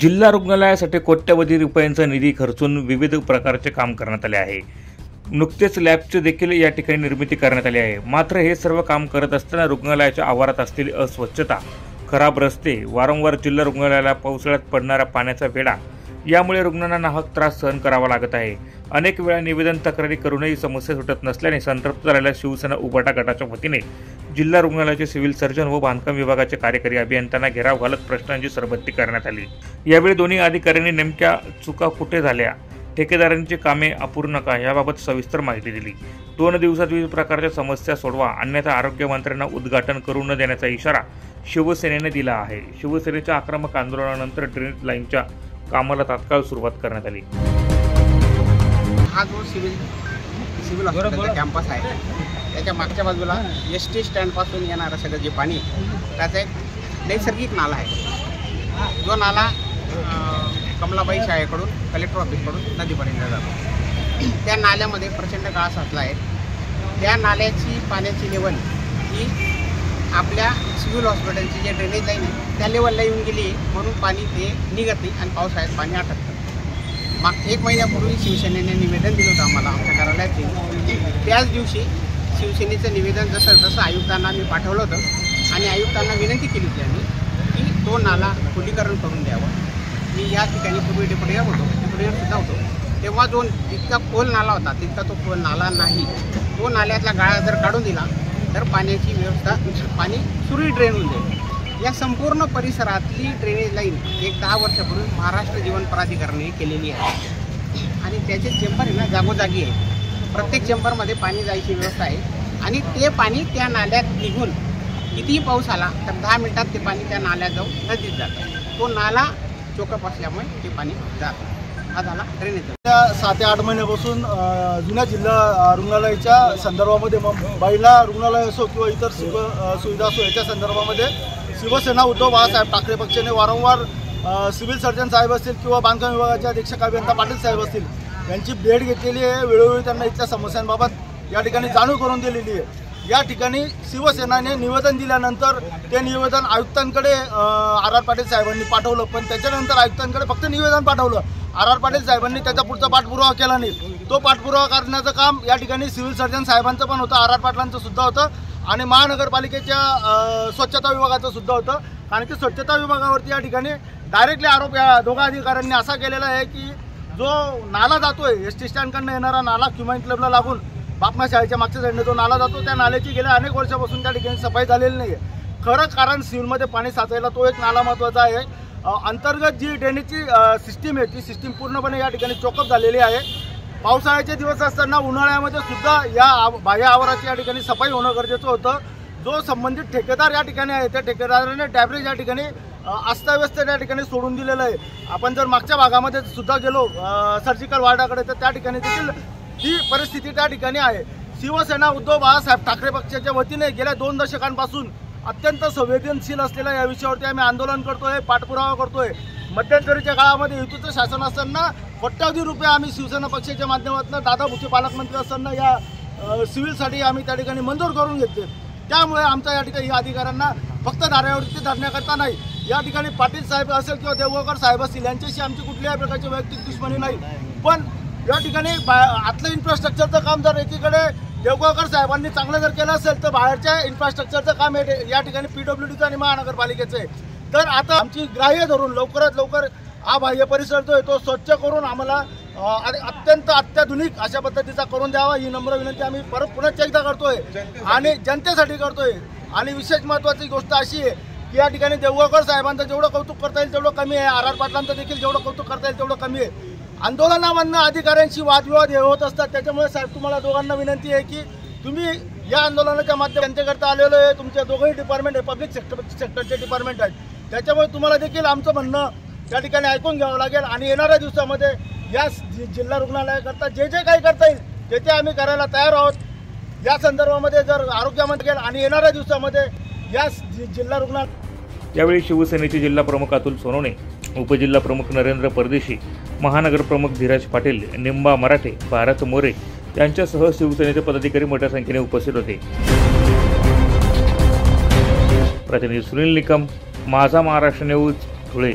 जिल्हा रुग्णालयासाठी कोट्यवधी रुपयांचा निधी खर्चून विविध प्रकारचे काम करण्यात आले आहे। नुकतेच लॅबचे देखील या ठिकाणी निर्मिती करण्यात आली आहे। मात्र हे सर्व काम करत असताना रुग्णालयाच्या आवारात असलेली अस्वच्छता, खराब रस्ते, वारंवार जिल्हा रुग्णालयाला पावसाळ्यात पडणारा पाण्याचा वेढा यामुळे रुग्णांना नाहक त्रास सहन करावा लागत आहे। अनेक वेळा निवेदन तक्रारी करूनही समस्या सुटत नसल्याने संतप्त झालेल्या शिवसेना उबाटा गटाच्या वतीने जिल्हा रुग्णालयाचे सिव्हिल सर्जन व बांधकाम विभागाचे कार्यकारी अभियंत्यांना घेराव घालत प्रश्नांची सरबत्ती करण्यात आली। यावेळी दोन्ही अधिकाऱ्यांनी नेमक्या चुका कुठे झाल्या, ठेकेदारांची कामे अपूर्ण का याबाबत सविस्तर माहिती दिली। 2 दिवसात विविध प्रकारच्या समस्या सोडवा, अन्यथा आरोग्य मंत्र्यांना उद्घाटन करू न देण्याचा इशारा शिवसेनेने दिला आहे। शिवसेनेच्या आक्रमक आंदोलनानंतर ड्रेनेज लाईनच्या कामाला तात्काळ सुरुवात करण्यात आली। हा जो सिव्हिल हॉस्पिटलचा कॅम्पस आहे त्याच्या मागच्या बाजूला एसटी स्टँड पासून येणारं सगळं जे पाणी त्याचा एक नैसर्गिक नाला आहे। जो नाला कमलाबाई शाळेकडून कलेक्टर ऑफिसकडून नदीपर्यंत जातो। त्या नाल्यामध्ये प्रचंड काळा साचला आहे। त्या नाल्याची पाण्याची लेवल ही आपल्या सिव्हिल हॉस्पिटलची जे ड्रेनेज लाईन आहे त्या लेवलला येऊन गेली, म्हणून पाणी ते निघत नाही आणि पावसाळ्यात पाणी अटकतं। मग 1 महिन्यापूर्वी शिवसेनेने निवेदन दिलं होतं आम्हाला आमच्या कार्यालयात। त्याच दिवशी शिवसेनेचं निवेदन जसं आयुक्तांना मी पाठवलं होतं आणि आयुक्तांना विनंती केली होती आम्ही की तो नाला खोलीकरण करून द्यावं। मी या ठिकाणी पूर्वी डेप्युटीवर सुद्धा होतो, तेव्हा जो इतका खोल नाला होता तितका तो खोल नाला नाही। तो नाल्यातला गाळा जर काढून दिला तर पाण्याची व्यवस्था, पाणी सुरळीत ड्रेन होऊन जाईल। या संपूर्ण परिसरातली ड्रेनेज लाईन एक 10 वर्षापूर्वी महाराष्ट्र जीवन प्राधिकरणाने केलेली आहे आणि त्याचे चेंबर आहे ना जागोजागी आहे। प्रत्येक चेंबरमध्ये पाणी जायची व्यवस्था आहे आणि ते पाणी त्या नाल्यात निघून कितीही पाऊस आला तर 10 मिनिटात ते पाणी त्या नाल्यात जाऊन नदीत जातं। तो नाला चोकअप असल्यामुळे ते पाणी जातं। हा झाला ड्रेनेज। 7 ते 8 महिन्यापासून जुन्या जिल्हा रुग्णालयाच्या संदर्भामध्ये महिला रुग्णालय असो किंवा इतर सुविधा असो याच्या संदर्भामध्ये शिवसेना उद्धव बाळासाहेब ठाकरे पक्षाने वारंवार सिव्हिल सर्जन साहेब असतील किंवा बांधकाम विभागाचे अधीक्षक अभियंता पाटील साहेब असतील यांची भेट घेतलेली आहे। वेळोवेळी त्यांना इथल्या समस्यांबाबत या ठिकाणी जाणीव करून दिलेली आहे। या ठिकाणी शिवसेनाने निवेदन दिल्यानंतर ते निवेदन आयुक्तांकडे आर पाटील साहेबांनी पाठवलं, पण त्याच्यानंतर आयुक्तांकडे फक्त निवेदन पाठवलं। आर पाटील साहेबांनी त्याचा पुढचा पाठपुरावा केला नाही। तो पाठपुरावा करण्याचं काम या ठिकाणी सिव्हिल सर्जन साहेबांचं पण होतं, आर पाटलांचं सुद्धा होतं आणि महानगरपालिकेच्या स्वच्छता विभागाचं सुद्धा होतं। कारण की स्वच्छता विभागावरती या ठिकाणी डायरेक्टली आरोप या दोघा अधिकाऱ्यांनी असा केलेला आहे की जो नाला जातोय एसटी स्टँडकडनं येणारा नाला क्युमाइन क्लबला लागून बापना शाळेच्या मागच्या साईडने जो नाला जातो त्या नाल्याची गेल्या अनेक वर्षापासून त्या ठिकाणी सफाई झालेली नाही आहे। खरं कारण सिव्हिलमध्ये पाणी साचायला तो एक नाला महत्त्वाचा आहे। अंतर्गत जी ड्रेनेजची सिस्टीम आहे ती सिस्टीम पूर्णपणे या ठिकाणी चोकअप झालेली आहे। पावसाळ्याचे दिवस असताना उन्हाळ्यामध्ये सुद्धा या बाह्य आवाराची या ठिकाणी सफाई होणं गरजेचं होतं। जो संबंधित ठेकेदार या ठिकाणी आहे त्या ठेकेदाराने डॅब्रेज या ठिकाणी अस्ताव्यस्त या ठिकाणी सोडून दिलेलं आहे। आपण जर मागच्या भागामध्ये सुद्धा गेलो सर्जिकल वार्डाकडे तर त्या ठिकाणी देखील ही परिस्थिती त्या ठिकाणी आहे। शिवसेना उद्धव बाळासाहेब ठाकरे पक्षाच्या वतीने गेल्या 2 दशकांपासून अत्यंत संवेदनशील असलेल्या या विषयावरती आम्ही आंदोलन करतोय, पाठपुरावा करतोय। मध्यंतरीच्या काळामध्ये युतीचं शासन असताना कोट्यवधी रुपये आम्ही शिवसेना पक्षाच्या माध्यमातून दादा भुसे पालकमंत्री असताना या सिव्हिलसाठी आम्ही त्या ठिकाणी मंजूर करून घेतले। त्यामुळे आमच्या या ठिकाणी या अधिकाऱ्यांना फक्त धारावरती धरण्याकरता नाही, या ठिकाणी पाटील साहेब असेल किंवा देवगावकर साहेब असतील यांच्याशी आमची कुठल्याही प्रकारची वैयक्तिक दुश्मनी नाही। पण या ठिकाणी आतलं इन्फ्रास्ट्रक्चरचं काम जर एकीकडे देवगावकर साहेबांनी चांगलं जर केलं असेल तर बाहेरच्या इन्फ्रास्ट्रक्चरचं काम या ठिकाणी PWDचं आणि महानगरपालिकेचं आहे। तर आता आमची ग्राह्य धरून लवकरात लवकर हा बाह्य परिसर जो आहे तो स्वच्छ करून आम्हाला अत्यंत अत्याधुनिक अशा पद्धतीचा करून द्यावा ही नम्र विनंती आम्ही पुन्हा एकदा करतोय आणि जनतेसाठी करतोय। आणि विशेष महत्त्वाची गोष्ट अशी आहे की या ठिकाणी देवगावकर साहेबांचं जेवढं कौतुक करता येईल तेवढं कमी आहे, आर पाटलांचं देखील जेवढं कौतुक करता येईल तेवढं कमी आहे। आंदोलनामधनं अधिकाऱ्यांशी वादविवाद हे होत असतात, त्याच्यामुळे साहेब तुम्हाला दोघांना विनंती आहे की तुम्ही या आंदोलनाच्या माध्यमातून जनतेकरता आलेलो आहे। तुमच्या दोघंही डिपार्टमेंट आहे, पब्लिक सेक्टरचे डिपार्टमेंट आहेत, त्याच्यामुळे तुम्हाला देखील आमचं म्हणणं त्या ठिकाणी ऐकून घ्यावं लागेल आणि येणाऱ्या दिवसामध्ये या जिल्हा रुग्णालयाकरता जे काही करता येईल ते आम्ही करायला तयार आहोत। या संदर्भामध्ये जर आरोग्यमंत्री आणि येणाऱ्या दिवसामध्ये या जिल्हा रुग्णालय यावेळी शिवसेनेचे जिल्हा प्रमुख अतुल सोनवणे, उपजिल्हा प्रमुख नरेंद्र परदेशी, महानगर प्रमुख धीरज पाटील, निंबा मराठे, भारत मोरे यांच्यासह शिवसेनेचे पदाधिकारी मोठ्या संख्येने उपस्थित होते। प्रतिनिधी सुनील निकम, माझा महाराष्ट्र न्यूज, धुळे।